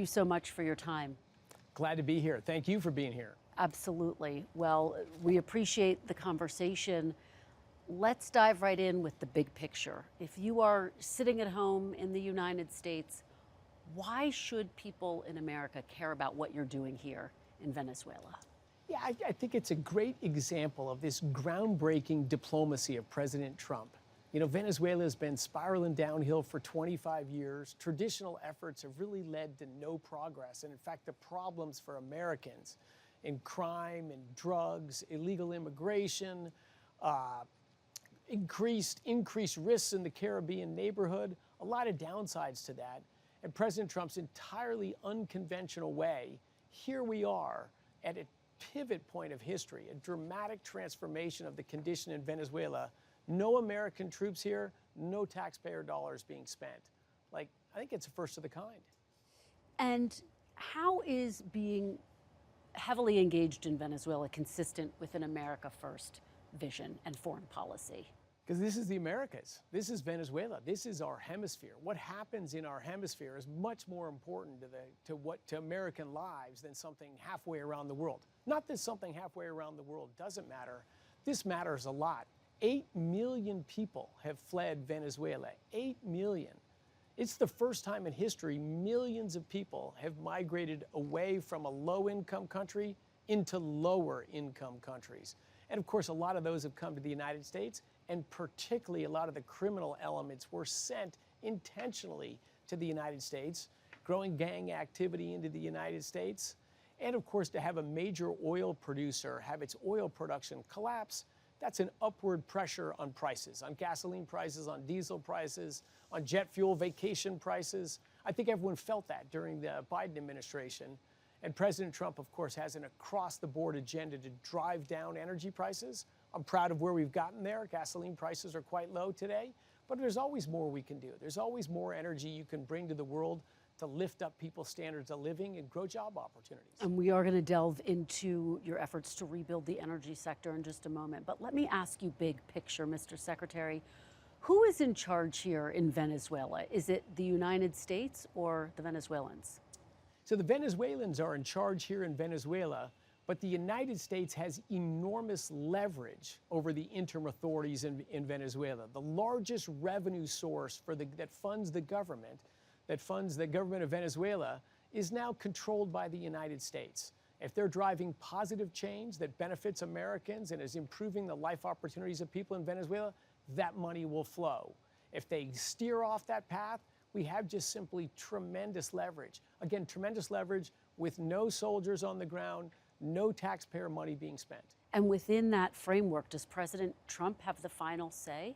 you so much for your time. Glad to be here. Thank you for being here. Absolutely. Well, we appreciate the conversation. Let's dive right in with the big picture. If you are sitting at home in the United States, why should people in America care about what you're doing here in Venezuela? Yeah, I think it's a great example of this groundbreaking diplomacy of President Trump. You know, Venezuela has been spiraling downhill for 25 years. Traditional efforts have really led to no progress. And in fact, the problems for Americans in crime and drugs, illegal immigration, increased risks in the Caribbean neighborhood, a lot of downsides to that. And President Trump's entirely unconventional way, here we are at a pivot point of history, a dramatic transformation of the condition in Venezuela. No American troops here, no taxpayer dollars being spent. Like, I think it's a first of the kind. And how is being heavily engaged in Venezuela consistent with an America First vision and foreign policy? Because this is the Americas. This is Venezuela. This is our hemisphere. What happens in our hemisphere is much more important to American lives than something halfway around the world. Not that something halfway around the world doesn't matter. This matters a lot. 8 million people have fled Venezuela. 8 million. It's the first time in history millions of people have migrated away from a low-income country into lower-income countries. And of course, a lot of those have come to the United States, and particularly a lot of the criminal elements were sent intentionally to the United States, growing gang activity into the United States. And of course, to have a major oil producer have its oil production collapse, that's an upward pressure on prices, on gasoline prices, on diesel prices, on jet fuel, vacation prices. I think everyone felt that during the Biden administration. And President Trump, of course, has an across-the-board agenda to drive down energy prices. I'm proud of where we've gotten there. Gasoline prices are quite low today, but there's always more we can do. There's always more energy you can bring to the world to lift up people's standards of living and grow job opportunities. And we are going to delve into your efforts to rebuild the energy sector in just a moment. But let me ask you big picture, Mr. Secretary. Who is in charge here in Venezuela? Is it the United States or the Venezuelans? So the Venezuelans are in charge here in Venezuela, but the United States has enormous leverage over the interim authorities in Venezuela. The largest revenue source that funds the government of Venezuela is now controlled by the United States. If they're driving positive change that benefits Americans and is improving the life opportunities of people in Venezuela, that money will flow. If they steer off that path, we have just simply tremendous leverage. Again, tremendous leverage with no soldiers on the ground, no taxpayer money being spent. And within that framework, does President Trump have the final say?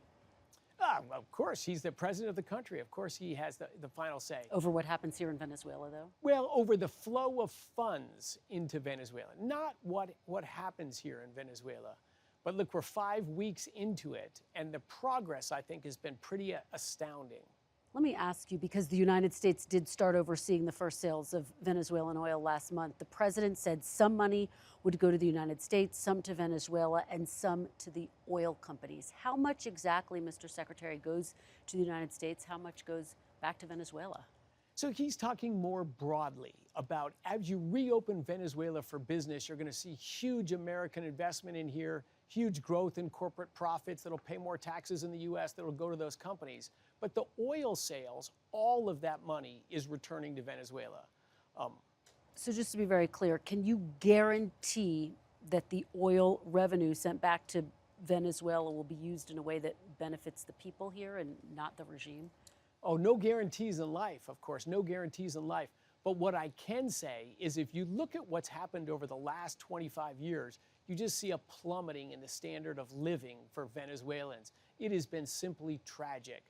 Well, of course, he's the president of the country. Of course, he has the final say. Over what happens here in Venezuela, though? Well, over the flow of funds into Venezuela, not what happens here in Venezuela. But look, we're 5 weeks into it, and the progress, I think, has been pretty astounding. Let me ask you, because the United States did start overseeing the first sales of Venezuelan oil last month. The president said some money would go to the United States, some to Venezuela, and some to the oil companies. How much exactly, Mr. Secretary, goes to the United States? How much goes back to Venezuela? So he's talking more broadly about, as you reopen Venezuela for business, you're going to see huge American investment in here, huge growth in corporate profits that'll pay more taxes in the U.S. that'll go to those companies. But the oil sales, all of that money is returning to Venezuela. So just to be very clear, can you guarantee that the oil revenue sent back to Venezuela will be used in a way that benefits the people here and not the regime? Oh, no guarantees in life, of course, no guarantees in life. But what I can say is if you look at what's happened over the last 25 years, you just see a plummeting in the standard of living for Venezuelans. It has been simply tragic.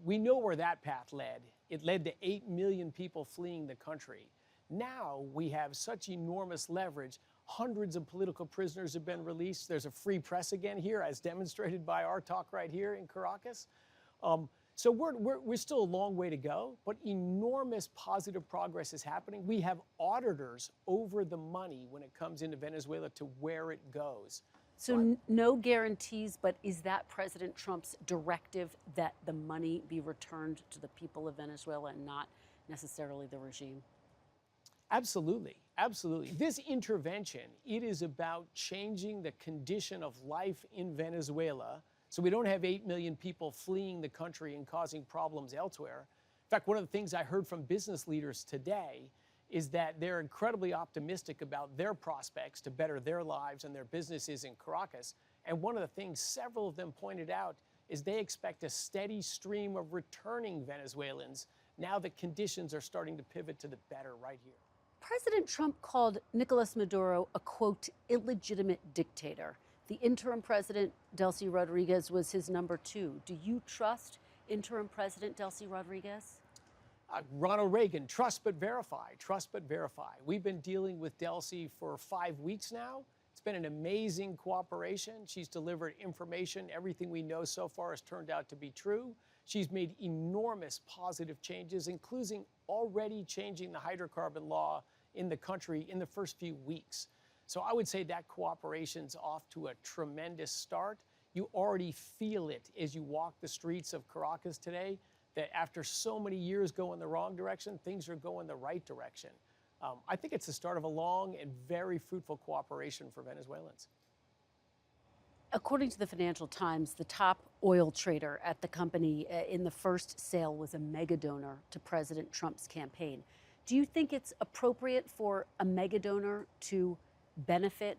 We know where that path led. It led to 8 million people fleeing the country. Now we have such enormous leverage. Hundreds of political prisoners have been released. There's a free press again here, as demonstrated by our talk right here in Caracas. So we're still a long way to go, but enormous positive progress is happening. We have auditors over the money when it comes into Venezuela to where it goes. So no guarantees, but is that President Trump's directive that the money be returned to the people of Venezuela and not necessarily the regime. Absolutely, absolutely. This intervention, it is about changing the condition of life in Venezuela so we don't have 8 million people fleeing the country and causing problems elsewhere. In fact, one of the things I heard from business leaders today is that they're incredibly optimistic about their prospects to better their lives and their businesses in Caracas. And one of the things several of them pointed out is they expect a steady stream of returning Venezuelans now that conditions are starting to pivot to the better right here. President Trump called Nicolas Maduro a, quote, illegitimate dictator. The interim president, Delcy Rodriguez, was his number 2. Do you trust interim president Delcy Rodriguez? Ronald Reagan, trust but verify, trust but verify. We've been dealing with Delcy for 5 weeks now. It's been an amazing cooperation. She's delivered information. Everything we know so far has turned out to be true. She's made enormous positive changes, including already changing the hydrocarbon law in the country in the first few weeks. So I would say that cooperation's off to a tremendous start. You already feel it as you walk the streets of Caracas today, that after so many years going the wrong direction, things are going the right direction. I think it's the start of a long and very fruitful cooperation for Venezuelans. According to the Financial Times, the top oil trader at the company in the first sale was a mega donor to President Trump's campaign. Do you think it's appropriate for a mega donor to benefit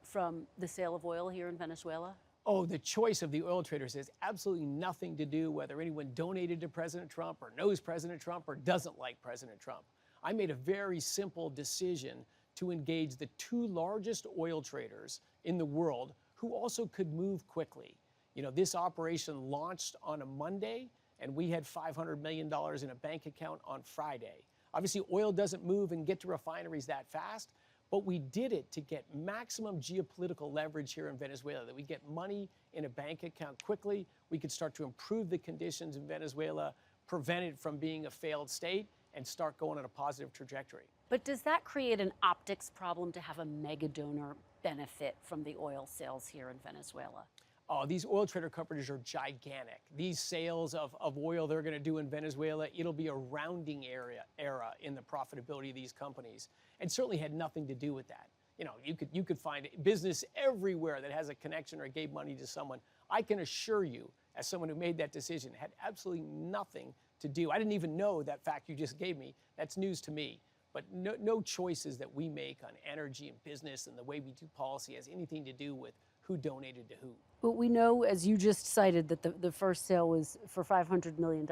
from the sale of oil here in Venezuela? Oh, the choice of the oil traders has absolutely nothing to do whether anyone donated to President Trump or knows President Trump or doesn't like President Trump. I made a very simple decision to engage the 2 largest oil traders in the world who also could move quickly. You know, this operation launched on a Monday, and we had $500 million in a bank account on Friday. Obviously, oil doesn't move and get to refineries that fast, but we did it to get maximum geopolitical leverage here in Venezuela, that we get money in a bank account quickly, we could start to improve the conditions in Venezuela, prevent it from being a failed state, and start going on a positive trajectory. But does that create an optics problem to have a mega donor benefit from the oil sales here in Venezuela? Oh, these oil trader companies are gigantic. These sales of oil they're going to do in Venezuela, it'll be a rounding era in the profitability of these companies, and certainly had nothing to do with that. You know, you could find business everywhere that has a connection or gave money to someone. I can assure you, as someone who made that decision, had absolutely nothing to do. I didn't even know that fact you just gave me. That's news to me. But no choices that we make on energy and business and the way we do policy has anything to do with who donated to who. But we know, as you just cited, that the first sale was for $500 million.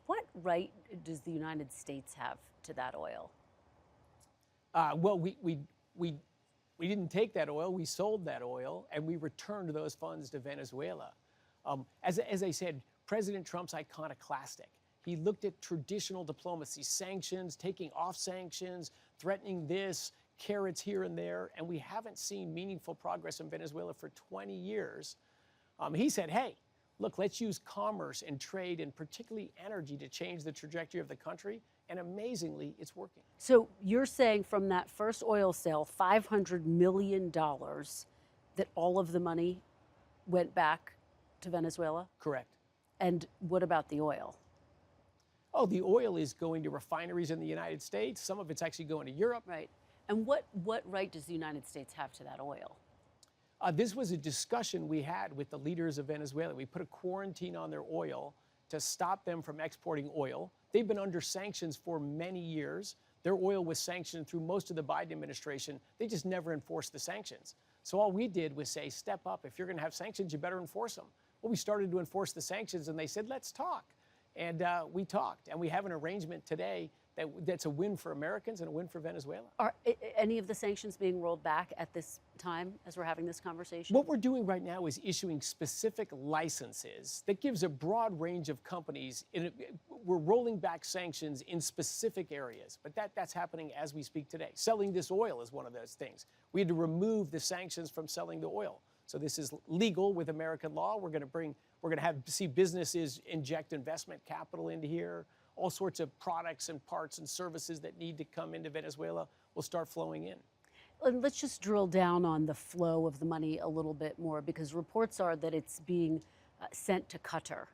What right does the United States have to that oil? Well, we didn't take that oil. We sold that oil, and we returned those funds to Venezuela. As I said, President Trump's iconoclastic. He looked at traditional diplomacy, sanctions, taking off sanctions, threatening this, carrots here and there, and we haven't seen meaningful progress in Venezuela for 20 years. He said, hey, look, let's use commerce and trade and particularly energy to change the trajectory of the country, and amazingly, it's working. So you're saying from that first oil sale, $500 million, that all of the money went back to Venezuela? Correct. And what about the oil? Oh, the oil is going to refineries in the United States. Some of it's actually going to Europe. Right. And what right does the United States have to that oil? This was a discussion we had with the leaders of Venezuela. We put a quarantine on their oil to stop them from exporting oil. They've been under sanctions for many years. Their oil was sanctioned through most of the Biden administration. They just never enforced the sanctions. So all we did was say, step up. If you're going to have sanctions, you better enforce them. Well, we started to enforce the sanctions, and they said, let's talk. And we talked, and we have an arrangement today that's a win for Americans and a win for Venezuela. Are any of the sanctions being rolled back at this time as we're having this conversation? What we're doing right now is issuing specific licenses that gives a broad range of companies. We're rolling back sanctions in specific areas, but that's happening as we speak today. Selling this oil is one of those things. We had to remove the sanctions from selling the oil. So this is legal with American law. We're going to see businesses inject investment capital into here. All sorts of products and parts and services that need to come into Venezuela will start flowing in. And let's just drill down on the flow of the money a little bit more, because reports are that it's being sent to Qatar.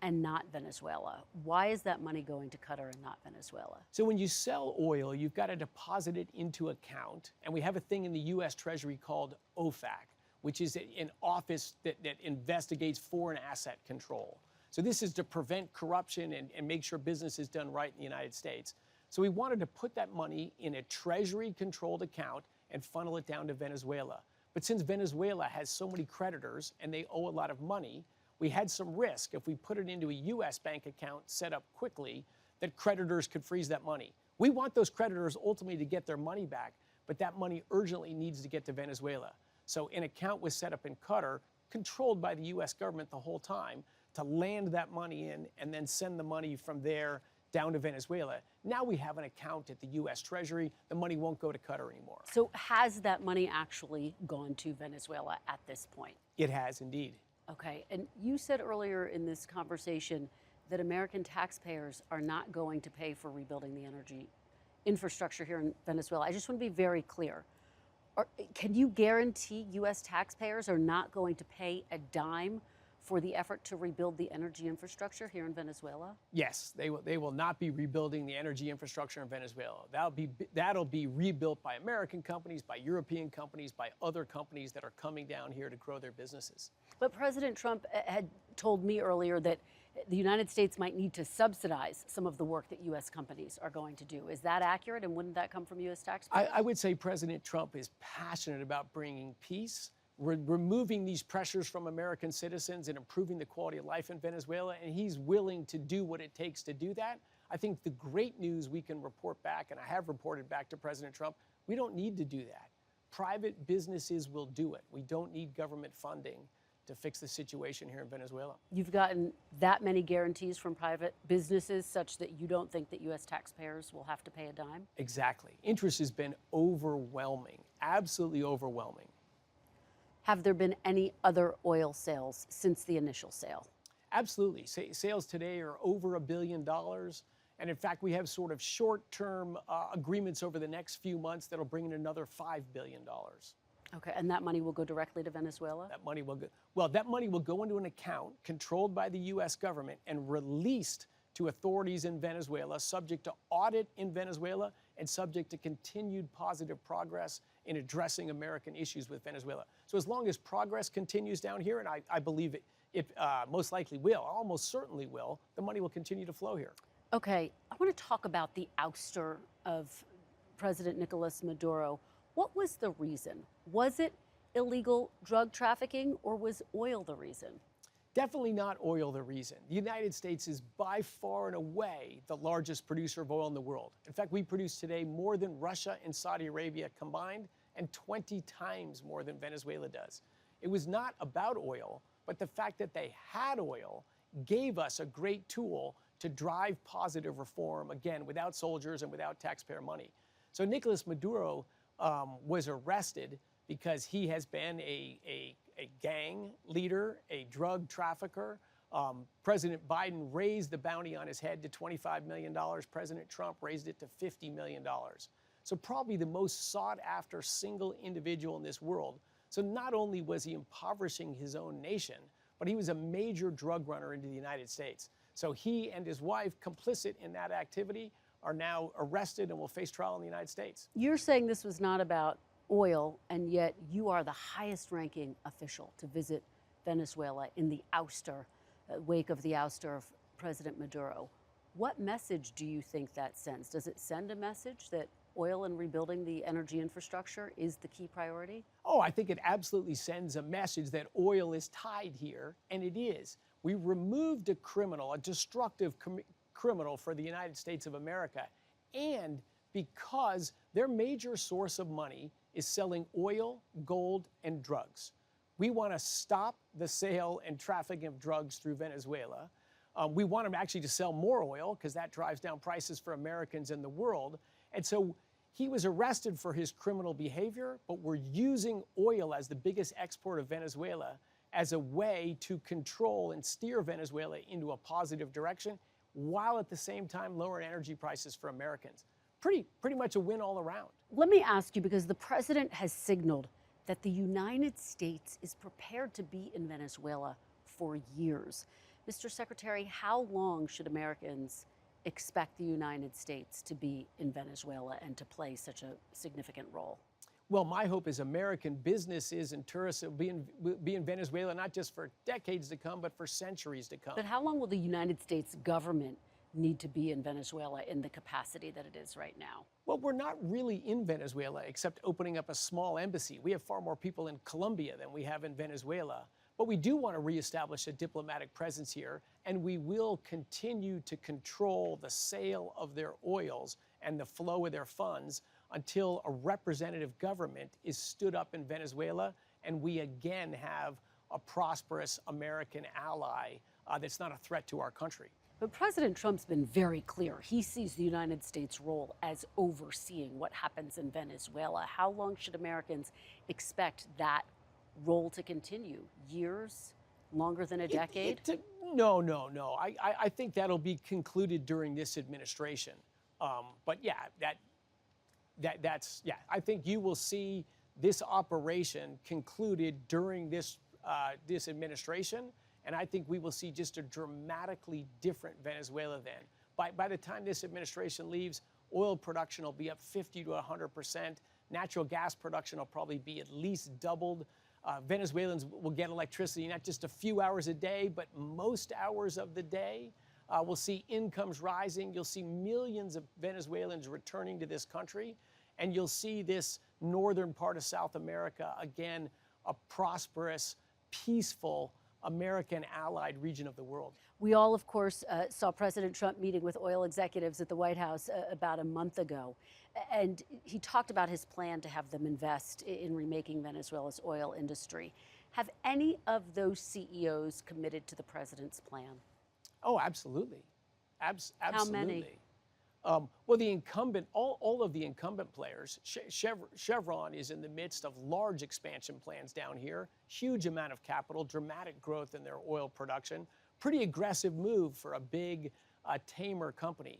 and not Venezuela? Why is that money going to Qatar and not Venezuela? So when you sell oil, you've got to deposit it into account. And we have a thing in the U.S. Treasury called OFAC, which is an office that investigates foreign asset control. So this is to prevent corruption and make sure business is done right in the United States. So we wanted to put that money in a Treasury-controlled account and funnel it down to Venezuela. But since Venezuela has so many creditors and they owe a lot of money, we had some risk if we put it into a U.S. bank account set up quickly that creditors could freeze that money. We want those creditors ultimately to get their money back, but that money urgently needs to get to Venezuela. So an account was set up in Qatar, controlled by the U.S. government the whole time, to land that money in and then send the money from there down to Venezuela. Now we have an account at the U.S. Treasury. The money won't go to Qatar anymore. So has that money actually gone to Venezuela at this point? It has indeed. Okay, and you said earlier in this conversation that American taxpayers are not going to pay for rebuilding the energy infrastructure here in Venezuela. I just want to be very clear. Can you guarantee U.S. taxpayers are not going to pay a dime for the effort to rebuild the energy infrastructure here in Venezuela? Yes, they will not be rebuilding the energy infrastructure in Venezuela. That'll be rebuilt by American companies, by European companies, by other companies that are coming down here to grow their businesses. But President Trump had told me earlier that the United States might need to subsidize some of the work that U.S. companies are going to do. Is that accurate, and wouldn't that come from U.S. taxpayers? I would say President Trump is passionate about bringing peace, removing these pressures from American citizens and improving the quality of life in Venezuela, and he's willing to do what it takes to do that. I think the great news we can report back, and I have reported back to President Trump, we don't need to do that. Private businesses will do it. We don't need government funding to fix the situation here in Venezuela. You've gotten that many guarantees from private businesses such that you don't think that U.S. taxpayers will have to pay a dime? Exactly. Interest has been overwhelming, absolutely overwhelming. Have there been any other oil sales since the initial sale? Absolutely. Sales today are over $1 billion. And in fact, we have sort of short-term agreements over the next few months that'll bring in another $5 billion. Okay, and that money will go directly to Venezuela? That money will go, well, that money will go into an account controlled by the U.S. government and released to authorities in Venezuela, subject to audit in Venezuela and subject to continued positive progress in addressing American issues with Venezuela. So as long as progress continues down here, and I believe it most likely will, almost certainly will, the money will continue to flow here. Okay, I want to talk about the ouster of President Nicolas Maduro. What was the reason? Was it illegal drug trafficking, or was oil the reason? Definitely not oil the reason. The United States is by far and away the largest producer of oil in the world. In fact, we produce today more than Russia and Saudi Arabia combined, and 20 times more than Venezuela does. It was not about oil, but the fact that they had oil gave us a great tool to drive positive reform, again, without soldiers and without taxpayer money. So Nicolas Maduro was arrested because he has been a gang leader, a drug trafficker. President Biden raised the bounty on his head to $25 million. President Trump raised it to $50 million. So probably the most sought after single individual in this world. So not only was he impoverishing his own nation, but he was a major drug runner into the United States. So he and his wife, complicit in that activity, are now arrested and will face trial in the United States. You're saying this was not about oil, and yet you are the highest ranking official to visit Venezuela in the ouster, wake of the ouster of President Maduro. What message do you think that sends? Does it send a message that oil and rebuilding the energy infrastructure is the key priority? Oh, I think it absolutely sends a message that oil is tied here, and it is. We removed a criminal, a destructive criminal for the United States of America, and because their major source of money is selling oil, gold, and drugs. We want to stop the sale and trafficking of drugs through Venezuela. We want them actually to sell more oil because that drives down prices for Americans in the world. And so he was arrested for his criminal behavior, but we're using oil as the biggest export of Venezuela as a way to control and steer Venezuela into a positive direction, while at the same time lowering energy prices for Americans. Pretty much a win all around. Let me ask you, because the president has signaled that the United States is prepared to be in Venezuela for years. Mr. Secretary, how long should Americans expect the United States to be in Venezuela and to play such a significant role? Well, my hope is American businesses and tourists will be in Venezuela not just for decades to come, but for centuries to come. But how long will the United States government need to be in Venezuela in the capacity that it is right now? Well, we're not really in Venezuela except opening up a small embassy. We have far more people in Colombia than we have in Venezuela. But we do want to reestablish a diplomatic presence here, and we will continue to control the sale of their oils and the flow of their funds until a representative government is stood up in Venezuela and we again have a prosperous American ally that's not a threat to our country. But President Trump's been very clear. He sees the United States' role as overseeing what happens in Venezuela. How long should Americans expect that role to continue? Years? Longer than a decade? No. I think that'll be concluded during this administration. But yeah, I think you will see this operation concluded during this administration, and I think we will see just a dramatically different Venezuela then. By the time this administration leaves, oil production will be up 50 to 100%. Natural gas production will probably be at least doubled. Venezuelans will get electricity not just a few hours a day, but most hours of the day. We'll see incomes rising. You'll see millions of Venezuelans returning to this country. And you'll see this northern part of South America, again, a prosperous, peaceful, American allied region of the world. We all, of course, saw President Trump meeting with oil executives at the White House about a month ago. And he talked about his plan to have them invest in remaking Venezuela's oil industry. Have any of those CEOs committed to the president's plan? Oh, absolutely. Absolutely. How many? Well, the incumbent, all of the incumbent players, Chevron is in the midst of large expansion plans down here, huge amount of capital, dramatic growth in their oil production, pretty aggressive move for a big, tamer company.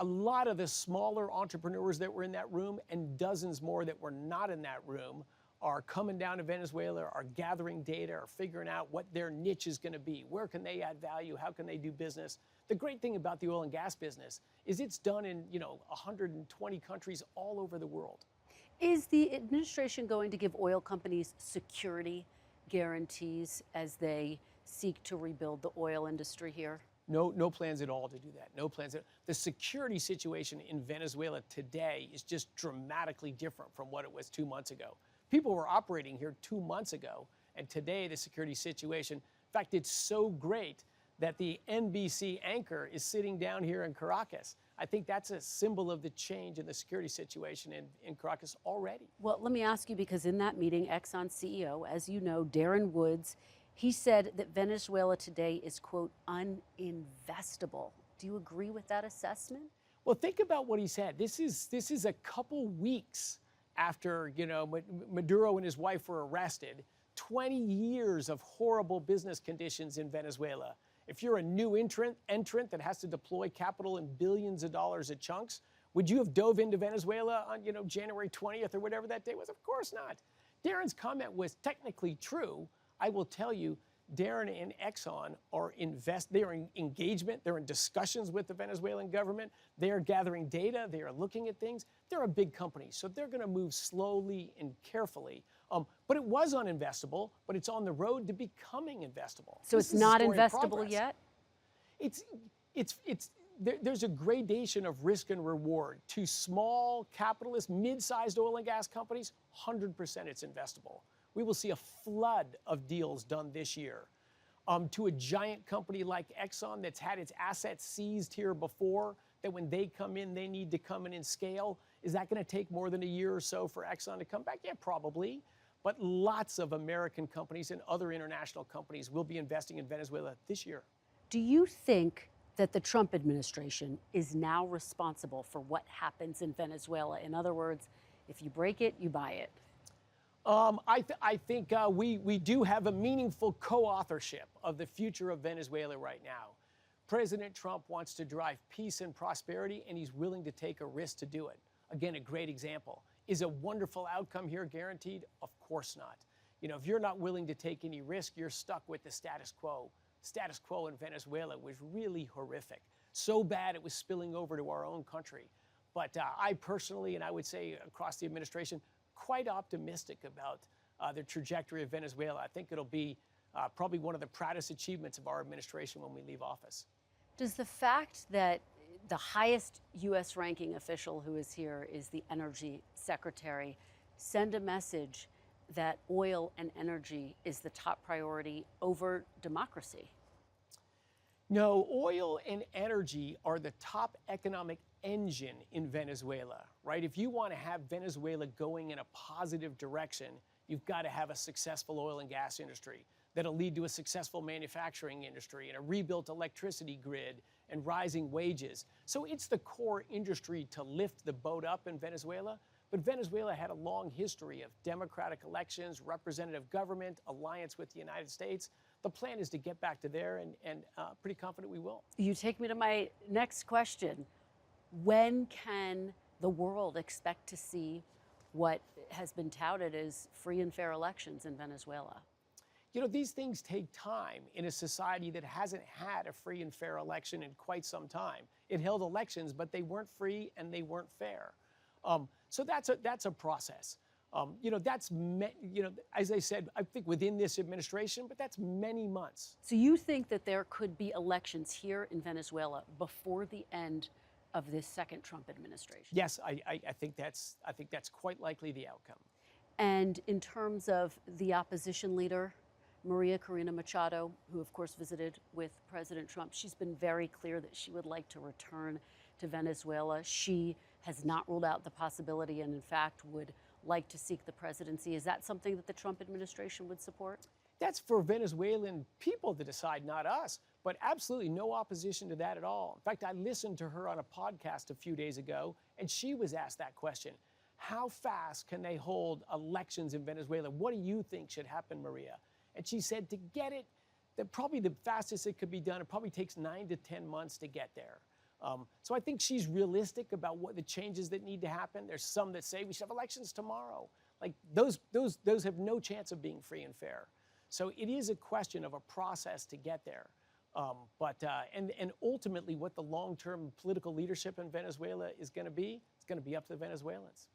A lot of the smaller entrepreneurs that were in that room and dozens more that were not in that room are coming down to Venezuela, are gathering data, are figuring out what their niche is going to be. Where can they add value? How can they do business? The great thing about the oil and gas business is it's done in 120 countries all over the world. Is the administration going to give oil companies security guarantees as they seek to rebuild the oil industry here? No plans at all to do that. No plans. The security situation in Venezuela today is just dramatically different from what it was 2 months ago. People were operating here 2 months ago, and today the security situation, in fact, it's so great that the NBC anchor is sitting down here in Caracas. I think that's a symbol of the change in the security situation in Caracas already. Well, let me ask you, because in that meeting, Exxon CEO, as you know, Darren Woods, he said that Venezuela today is, quote, uninvestable. Do you agree with that assessment? Well, think about what he said. This is a couple weeks after, Maduro and his wife were arrested. 20 years of horrible business conditions in Venezuela. If you're a new entrant that has to deploy capital in billions of dollars at chunks, would you have dove into Venezuela on, January 20th or whatever that day was? Of course not. Darren's comment was technically true. I will tell you, Darren and Exxon are they're in engagement, they're in discussions with the Venezuelan government, they are gathering data, they are looking at things. They're a big company, so they're going to move slowly and carefully. But it was uninvestable, but it's on the road to becoming investable. So it's not investable yet? There's a gradation of risk and reward. To small capitalists, mid-sized oil and gas companies, 100% it's investable. We will see a flood of deals done this year. To a giant company like Exxon that's had its assets seized here before, that when they come in, they need to come in and scale. Is that going to take more than a year or so for Exxon to come back? Yeah, probably. But lots of American companies and other international companies will be investing in Venezuela this year. Do you think that the Trump administration is now responsible for what happens in Venezuela? In other words, if you break it, you buy it. I think we do have a meaningful co-authorship of the future of Venezuela right now. President Trump wants to drive peace and prosperity, and he's willing to take a risk to do it. Again, a great example. Is a wonderful outcome here guaranteed? Of course not. If you're not willing to take any risk, you're stuck with the status quo. status quo in Venezuela was really horrific. So bad it was spilling over to our own country. But I personally, and I would say across the administration, quite optimistic about the trajectory of Venezuela. I think it'll be probably one of the proudest achievements of our administration when we leave office. Does the fact that the highest U.S. ranking official who is here is the energy secretary send a message that oil and energy is the top priority over democracy? No, oil and energy are the top economic engine in Venezuela, right? If you want to have Venezuela going in a positive direction, you've got to have a successful oil and gas industry that'll lead to a successful manufacturing industry and a rebuilt electricity grid and rising wages. So it's the core industry to lift the boat up in Venezuela. But Venezuela had a long history of democratic elections, representative government, alliance with the United States. The plan is to get back to there, and pretty confident we will. You take me to my next question. When can the world expect to see what has been touted as free and fair elections in Venezuela? You know, these things take time in a society that hasn't had a free and fair election in quite some time. It held elections, but they weren't free and they weren't fair. So that's a process. As I said, I think within this administration, but that's many months. So you think that there could be elections here in Venezuela before the end of this second Trump administration? Yes, I think that's quite likely the outcome. And in terms of the opposition leader, Maria Corina Machado, who of course visited with President Trump, she's been very clear that she would like to return to Venezuela. She has not ruled out the possibility and in fact would like to seek the presidency. Is that something that the Trump administration would support? That's for Venezuelan people to decide, not us. But absolutely no opposition to that at all. In fact, I listened to her on a podcast a few days ago, and she was asked that question. How fast can they hold elections in Venezuela? What do you think should happen, Maria? And she said to get it, that probably the fastest it could be done, it probably takes 9 to 10 months to get there. So I think she's realistic about what the changes that need to happen. There's some that say we should have elections tomorrow. Like those have no chance of being free and fair. So it is a question of a process to get there. And ultimately what the long-term political leadership in Venezuela is going to be, it's going to be up to the Venezuelans.